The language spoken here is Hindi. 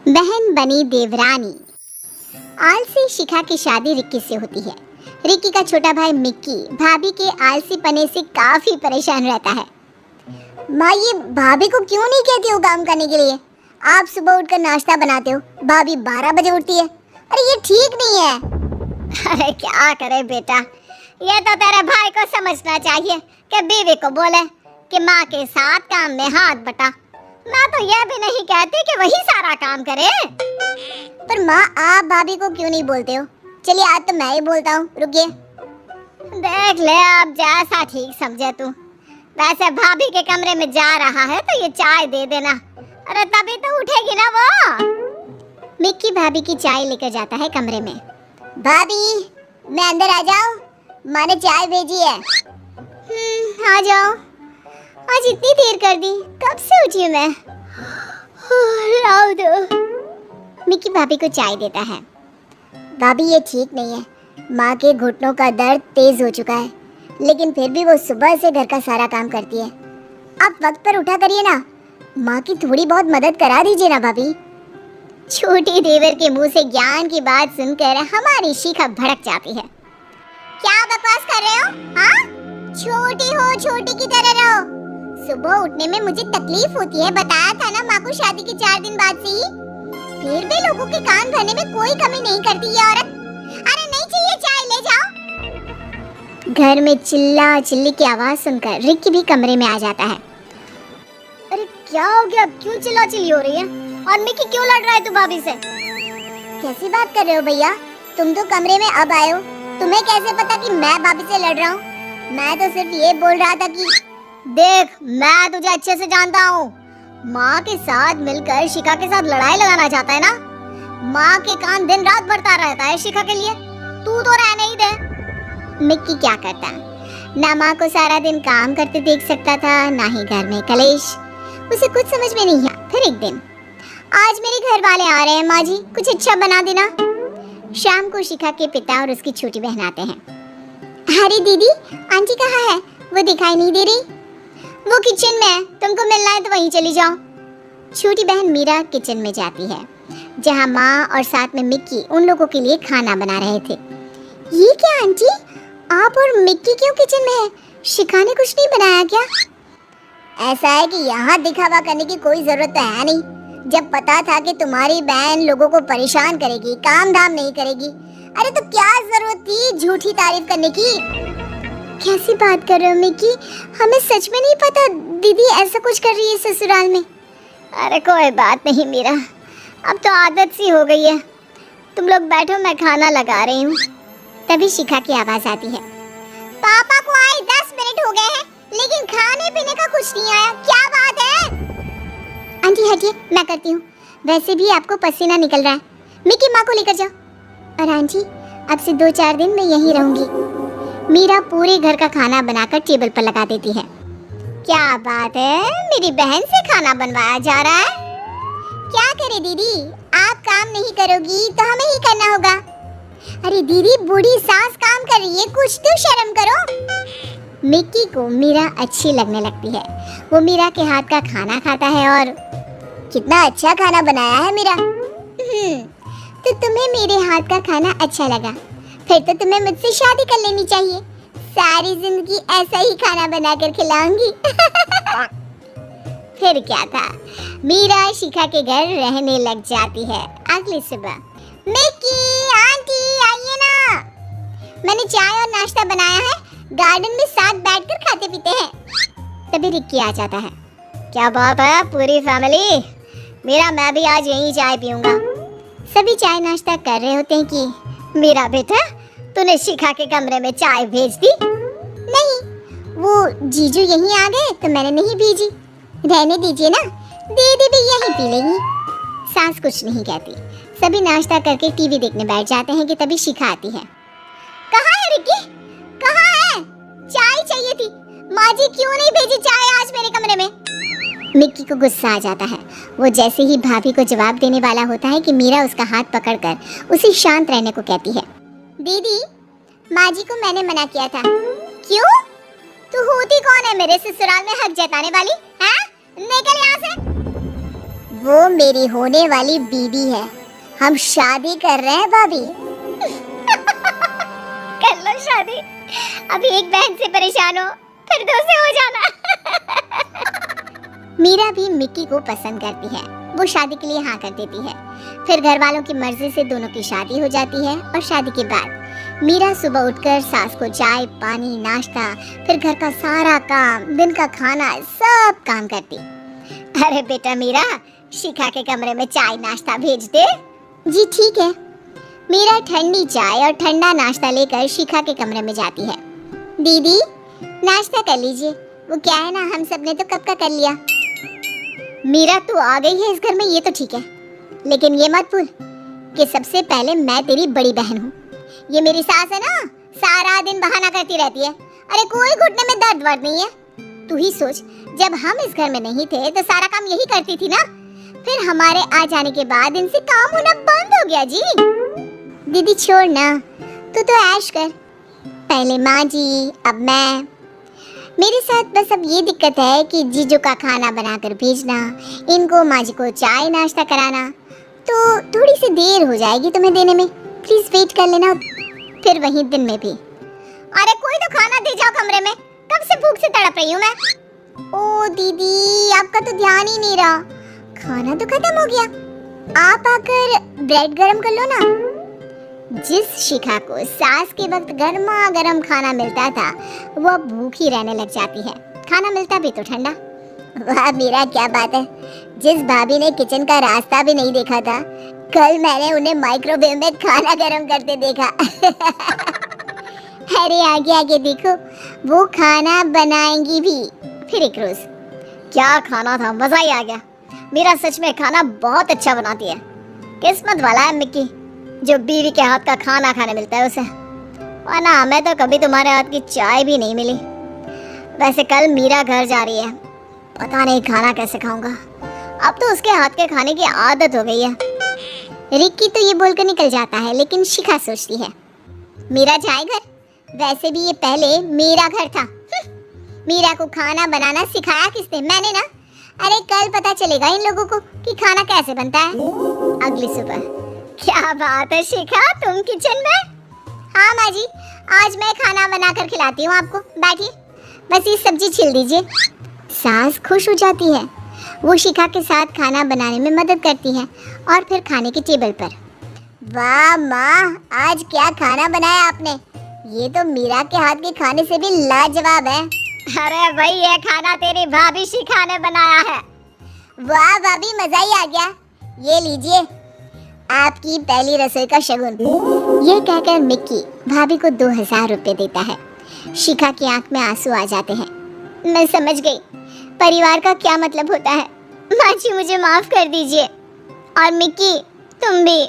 बहन बनी देवरानी। आलसी शिखा की शादी रिक्की से होती है। रिक्की का छोटा भाई मिक्की भाभी के आलसी पने से काफी परेशान रहता है। माँ, ये भाभी को क्यों नहीं कहती हो काम करने के लिए? आप सुबह उठकर नाश्ता बनाते हो, भाभी 12 बजे उठती है। अरे ये ठीक नहीं है। अरे क्या करे बेटा, ये तो तेरे भाई को समझना चाहिए कि बीवी को बोले कि माँ के साथ काम में हाथ बटा। मैं तो ये भी नहीं कहती कि वही सारा काम करे। पर माँ, आप भाभी को क्यों नहीं बोलते हो? चलिए आज तो मैं ही बोलता हूँ, रुकिए। देख ले, आप जैसा ठीक समझे तू। वैसे भाभी के कमरे में जा रहा है तो ये चाय दे देना। अरे तभी तो उठेगी ना वो। मिक्की भाभी की चाय लेकर जाता है कमरे में। भाभी, मैं अंदर आ जाऊं? माँ ने चाय भेजी है। आ जाओ। आज इतनी देर कर दी, कब से उठी मैं? लाओ दो। मिक्की भाभी को चाय देता है। भाभी, ये ठीक नहीं है। माँ के घुटनों का दर्द तेज हो चुका है, लेकिन फिर भी वो सुबह से घर का सारा काम करती है। आप वक्त पर उठा करिए ना। माँ की थोड़ी बहुत मदद करा दीजिए ना भाभी। छोटी देवर के मुंह से ज्ञान की बात सुनकर हमारी शिखा भड़क जाती है। क्या बकवास कर रहे हो? हाँ, छोटी हो, छोटी की तरह रहो। सुबह उठने में मुझे तकलीफ होती है, बताया था ना माँ को शादी के 4 दिन बाद से ही। फिर भी लोगों के कान भरने में कोई कमी नहीं करती ये औरत। अरे नहीं चाहिए चाय, ले जाओ। घर में चिल्ला चिल्ली की आवाज सुनकर रिक्की भी कमरे में आ जाता है। अरे क्या हो गया, क्यों चिल्ला चिल्ली हो रही है? और मिक्की क्यों लड़ रहा है तू भाभी से? कैसी बात कर रहे हो भैया? तुम तो कमरे में अब आए हो, तुम्हें कैसे पता कि मैं भाभी से लड़ रहा हूँ? मैं तो सिर्फ ये बोल रहा था कि देख, मैं तुझे अच्छे से जानता हूँ। माँ के साथ मिलकर शिखा के साथ लड़ाई लगाना चाहता है ना? माँ के कान दिन रात भरता रहता है शिखा के लिए। तू तो रहने ही दे। मिक्की क्या करता, ना माँ को सारा दिन काम करते देख सकता था, ना ही घर में कलेश। उसे कुछ समझ में नहीं आया। फिर एक दिन, आज मेरे घर वाले आ रहे हैं माँ जी, कुछ अच्छा बना देना। शाम को शिखा के पिता और उसकी छोटी बहन आते हैं। अरे दीदी, आंटी कहाँ है? वो दिखाई नहीं दे रही। वो किचन में है, तुमको मिलना है तो वहीं चली जाओ। छोटी बहन मीरा किचन में जाती है, जहाँ माँ और साथ में मिक्की उन लोगों के लिए खाना बना रहे थे। ये क्या आंटी, आप और मिक्की क्यों किचन में है? शिखा ने कुछ नहीं बनाया क्या? ऐसा है कि यहाँ दिखावा करने की कोई जरूरत तो है नहीं। जब पता था कि तुम्हारी बहन लोगों को परेशान करेगी, काम धाम नहीं करेगी, अरे तो क्या जरूरत थी झूठी तारीफ करने की? कैसी बात कर रहे हो मिक्की? हमें सच में नहीं पता दीदी ऐसा कुछ कर रही है ससुराल में। अरे कोई बात नहीं मीरा, अब तो आदत सी हो गई है। तुम लोग बैठो, मैं खाना लगा रही हूँ। तभी शिखा की आवाज आती है। पापा को आए 10 मिनट हो गए हैं, लेकिन खाने पीने का कुछ नहीं आया, क्या बात है? आंटी हटिए, मैं करती हूँ। वैसे भी आपको पसीना निकल रहा है। मिक्की, माँ को लेकर जाओ। और आंटी, अब से 2-4 दिन मैं यहीं रहूंगी। मीरा पूरे घर का खाना बनाकर टेबल पर लगा देती है। क्या बात है, मेरी बहन से खाना बनवाया जा रहा है। क्या करे दीदी, आप काम नहीं करोगी तो हमें ही करना होगा। अरे दीदी, बूढ़ी सास काम कर रही है, कुछ तो शर्म करो। मिक्की को मीरा अच्छी लगने लगती है। वो मीरा के हाथ का खाना खाता है और कितना अच्छा खाना बनाया है मीरा। तो तुम्हें मेरे हाथ का खाना अच्छा लगा, फिर तो तुम्हें मुझसे शादी कर लेनी चाहिए। सारी जिंदगी ऐसा ही खाना बनाकर खिलाऊंगी। फिर क्या था, मीरा शिखा के घर रहने लग जाती है। अगली सुबह, मिक्की, आंटी आइए ना, मैंने चाय और नाश्ता बनाया है, गार्डन में साथ बैठकर खाते पीते हैं। तभी रिक्की आ जाता है। क्या बात है, पूरी फैमिली? मेरा, मैं भी आज यहीं चाय पीऊंगा। सभी चाय नाश्ता कर रहे होते हैं कि मेरा बेटा, तूने शिखा के कमरे में चाय भेज दी? नहीं, वो जीजू यहीं आ गए तो मैंने नहीं भेजी। रहने दीजिए ना, दीदी भी यहीं पी लेंगी। सास कुछ नहीं कहती। सभी नाश्ता करके टीवी देखने बैठ जाते हैं कि तभी शिखा आती है। कहाँ है रिक्की? कहाँ है? चाय चाहिए थी। माँ जी क्यों नहीं भेजी चाय आज मेरे कमरे में? मिक्की को गुस्सा आ जाता है। वो जैसे ही भाभी को जवाब देने वाला होता है कि मीरा उसका हाथ पकड़कर उसे शांत रहने को कहती है। दीदी, माँ जी को मैंने मना किया था। क्यों? तू होती कौन है मेरे ससुराल में हक जताने वाली? हैं? निकल यहाँ से। वो मेरी होने वाली बीवी है। हम शादी कर रहे हैं भाभी। कर लो शादी। अभी एक बहन से परेशान हो, फिर दो से हो जाना। मीरा भी मिक्की को पसंद करती है। वो शादी के लिए हाँ कर देती है। फिर घर वालों की मर्जी से दोनों की शादी हो जाती है और शादी के बाद मीरा सुबह उठकर सास को चाय पानी नाश्ता फिर घर का सारा काम दिन का खाना सब काम करती। अरे बेटा मीरा, शिखा के कमरे में चाय नाश्ता भेज दे। जी ठीक है। मीरा ठंडी चाय और ठंडा नाश्ता लेकर शिखा के कमरे में जाती है। दीदी नाश्ता कर लीजिए। वो क्या है ना, हम सब ने तो कब का कर लिया। मीरा तू आ गई है इस घर में, ये तो ठीक है, लेकिन ये मत भूल कि सबसे पहले मैं तेरी बड़ी बहन हूँ। ये मेरी सास है ना, सारा दिन बहाना करती रहती है। अरे कोई घुटने में दर्द वर्द नहीं है। तू ही सोच, जब हम इस घर में नहीं थे तो सारा काम यही करती थी ना। फिर हमारे आ जाने के बाद इनसे काम होना बंद हो गया जी। दीदी छोड़ ना, तू तो ऐश कर। पहले माँ जी, अब मैं। मेरे साथ बस अब ये दिक्कत है कि जीजू का खाना बनाकर भेजना, इनको माँ जी को चाय नाश्ता कराना, तो थोड़ी सी देर हो जाएगी तुम्हें देने में। प्लीज वेट कर लेना। फिर वही दिन में भी। अरे कोई तो खाना दे जाओ कमरे में, कब से भूख से तड़प रही हूँ मैं। ओ दीदी, आपका तो ध्यान ही नहीं रहा। खाना तो खत्म हो गया। आप आकर ब्रेड गरम कर लो ना। जिस शिखा को सास के वक्त गर्मा गर्म खाना मिलता था, वो अब भूखी रहने लग जाती है। खाना मिलता भी तो ठंडा। वाह मेरा, क्या बात है। जिस भाभी ने किचन का रास्ता भी नहीं देखा था, कल मैंने उन्हें माइक्रोवेव में खाना गर्म करते देखा। अरे आगे आगे देखो, वो खाना बनाएंगी भी फिर एक रोज। क्या खाना था, मजा ही आ गया। मेरा सच में खाना बहुत अच्छा बनाती है। किस्मत वाला है मिक्की, जो बीवी के हाथ का खाना खाने मिलता है उसे। वरना हमें तो कभी तुम्हारे हाथ की चाय भी नहीं मिली। वैसे कल मीरा घर जा रही है, पता नहीं खाना कैसे खाऊंगा। अब तो उसके हाथ के खाने की आदत हो गई है। रिक्की तो ये बोलकर निकल जाता है, लेकिन शिखा सोचती है मीरा जाए घर। वैसे भी ये पहले मेरा घर था। मीरा को खाना बनाना सिखाया किसने? मैंने ना। अरे कल पता चलेगा इन लोगों को कि खाना कैसे बनता है। अगली सुबह। क्या बात है शिखा, तुम किचन में? हाँ माँ जी, आज मैं खाना बनाकर खिलाती हूँ आपको। बैठिए, बस ये सब्जी छील दीजिए। सास खुश हो जाती है। वो शिखा के साथ खाना बनाने में मदद करती है और फिर खाने की टेबल पर। वाह माँ, आज क्या खाना बनाया आपने? ये तो मीरा के हाथ के खाने से भी लाजवाब है। अरे भाई, ये खाना तेरी भाभी शिखा ने बनाया है। वाह भाभी, मजा ही आ गया। ये लीजिए आपकी पहली रसोई का शगुन। ये कहकर मिक्की भाभी को 2000 रुपए देता है। शिखा की आंख में आंसू आ जाते हैं। मैं समझ गई परिवार का क्या मतलब होता है। माँ जी मुझे माफ कर दीजिए। और मिक्की तुम भी।